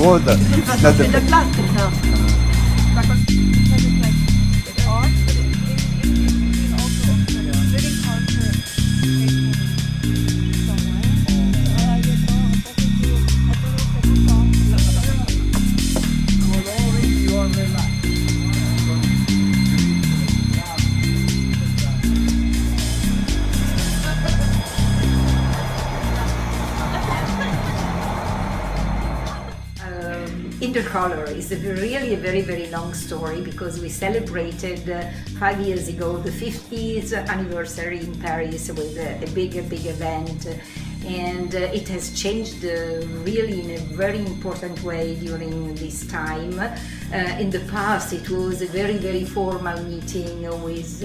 world. Not the the plastic now. Intercolor is really a very, very long story because we celebrated 5 years ago the 50th anniversary in Paris with a big event, and it has changed really in a very important way during this time. In the past it was a very, very formal meeting with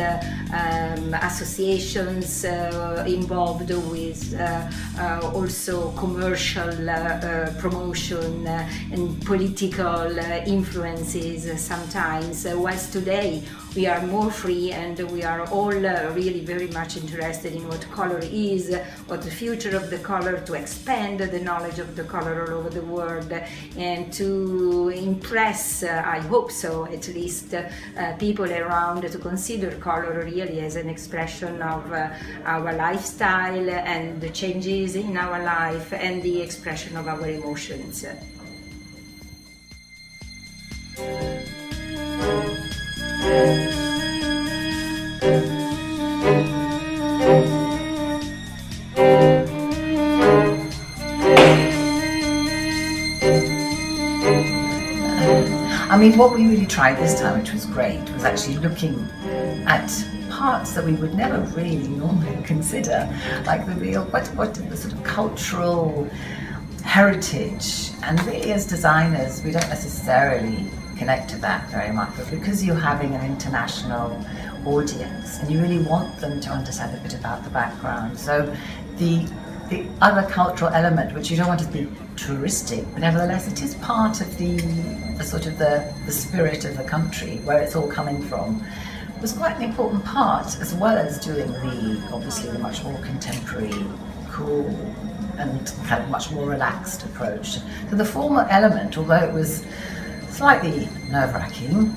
associations involved, with also commercial promotion and political influences sometimes, whilst today we are more free and we are all really very much interested in what color is, what the future of the color, to expand the knowledge of the color all over the world, and to impress, I hope so at least, people around to consider color really as an expression of our lifestyle and the changes in our life and the expression of our emotions. I mean, what we really tried this time, which was great, was actually looking at parts that we would never really normally consider, like the real, what the sort of cultural heritage. And really, as designers, we don't necessarily connect to that very much, but because you're having an international audience and you really want them to understand a bit about the background, so the other cultural element, which you don't want to be touristic, but nevertheless it is part of the sort of the spirit of the country, where it's all coming from, was quite an important part, as well as doing obviously the much more contemporary, cool and kind of much more relaxed approach. So the former element, although it was slightly nerve-wracking,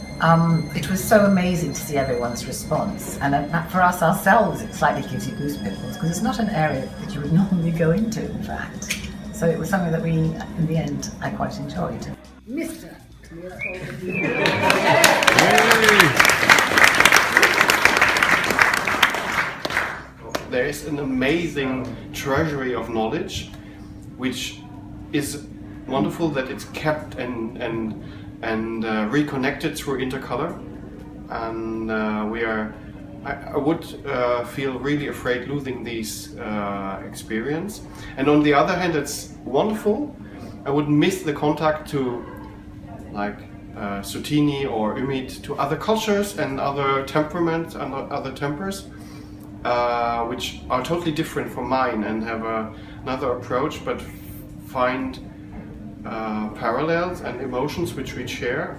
it was so amazing to see everyone's response, and for us ourselves it slightly gives you goosebumps because it's not an area that you would normally go into, in fact. So it was something that in the end, I quite enjoyed. Mr. There is an amazing treasury of knowledge, which is wonderful that it's kept and reconnected through Intercolor, and I would feel really afraid losing these experience. And on the other hand, it's wonderful. I would miss the contact to like Sutini or Umid, to other cultures and other temperaments and other tempers, which are totally different from mine and have another approach, but find parallels and emotions which we share,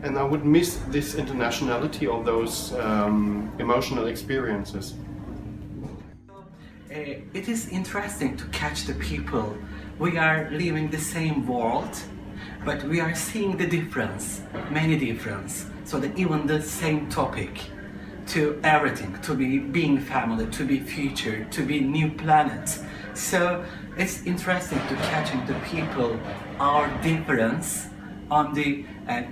and I would miss this internationality of those emotional experiences. It is interesting to catch the people. We are living the same world, but we are seeing the difference, many difference, so that even the same topic, to everything, to be being family, to be future, to be new planet. So it's interesting to catching the people, our difference on the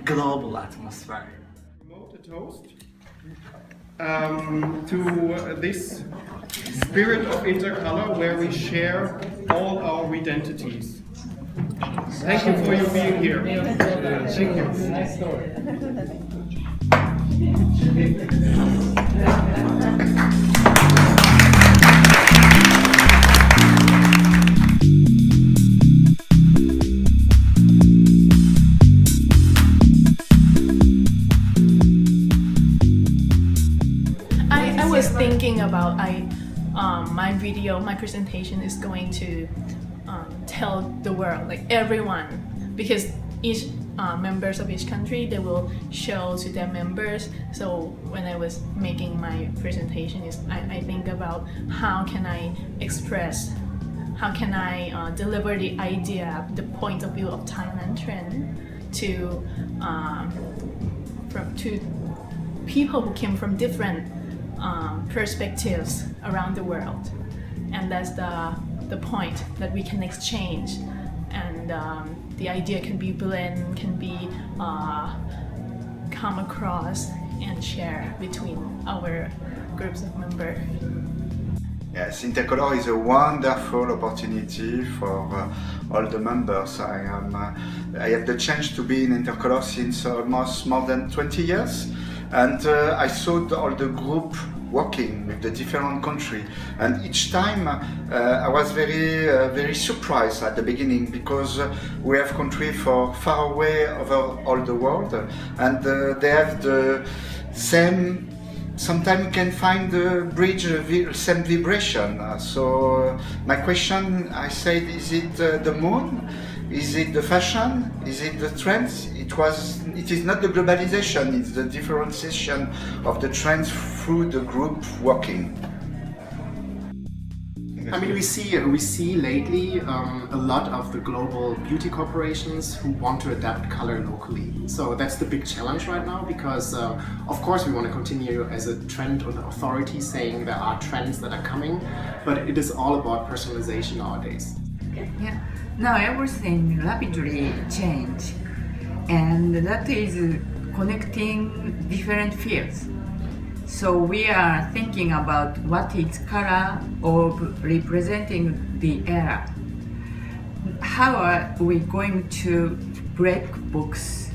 global atmosphere. Promote a toast to this spirit of Intercolor, where we share all our identities. Thank you for your being here. Thank you. Nice story. I was thinking about my presentation is going to tell the world, like everyone, because each members of each country, they will show to their members. So when I was making my presentation, I think about how can I express how can I deliver the idea, the point of view of Thailand trend to people who came from different perspectives around the world, and that's the point that we can exchange, and the idea can be blend, can be come across and share between our groups of members. Yes, Intercolor is a wonderful opportunity for all the members. I have the chance to be in Intercolor since almost more than 20 years, and I saw all the group working with the different country, and each time I was very surprised at the beginning, because we have country for far away over all the world, and they have the same. Sometimes you can find the bridge, same vibration. So my question, I said, is it the moon? Is it the fashion? Is it the trends? It is not the globalization, it's the differentiation of the trends through the group working. I mean, we see lately a lot of the global beauty corporations who want to adapt color locally. So that's the big challenge right now, because of course we want to continue as a trend or the authority saying there are trends that are coming, but it is all about personalization nowadays. Yeah. Now everything rapidly change, and that is connecting different fields. So we are thinking about what is color of representing the era. How are we going to break books?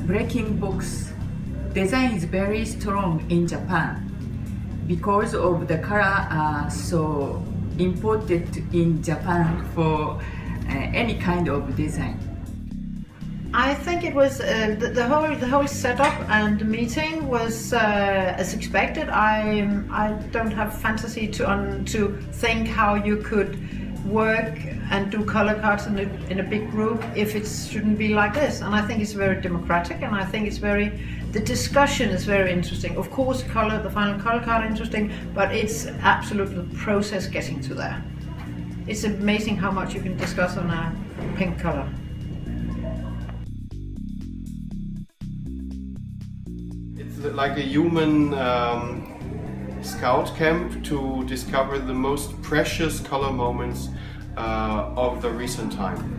Breaking books design is very strong in Japan because of the color are so important in Japan for any kind of design. I think it was the whole setup and meeting was as expected. I don't have fantasy to think how you could work and do color cards in a big group if it shouldn't be like this. And I think it's very democratic, and I think the discussion is very interesting. Of course, the final color card interesting, but it's absolutely the process getting to there. It's amazing how much you can discuss on a pink color. It's like a human scout camp to discover the most precious color moments of the recent time.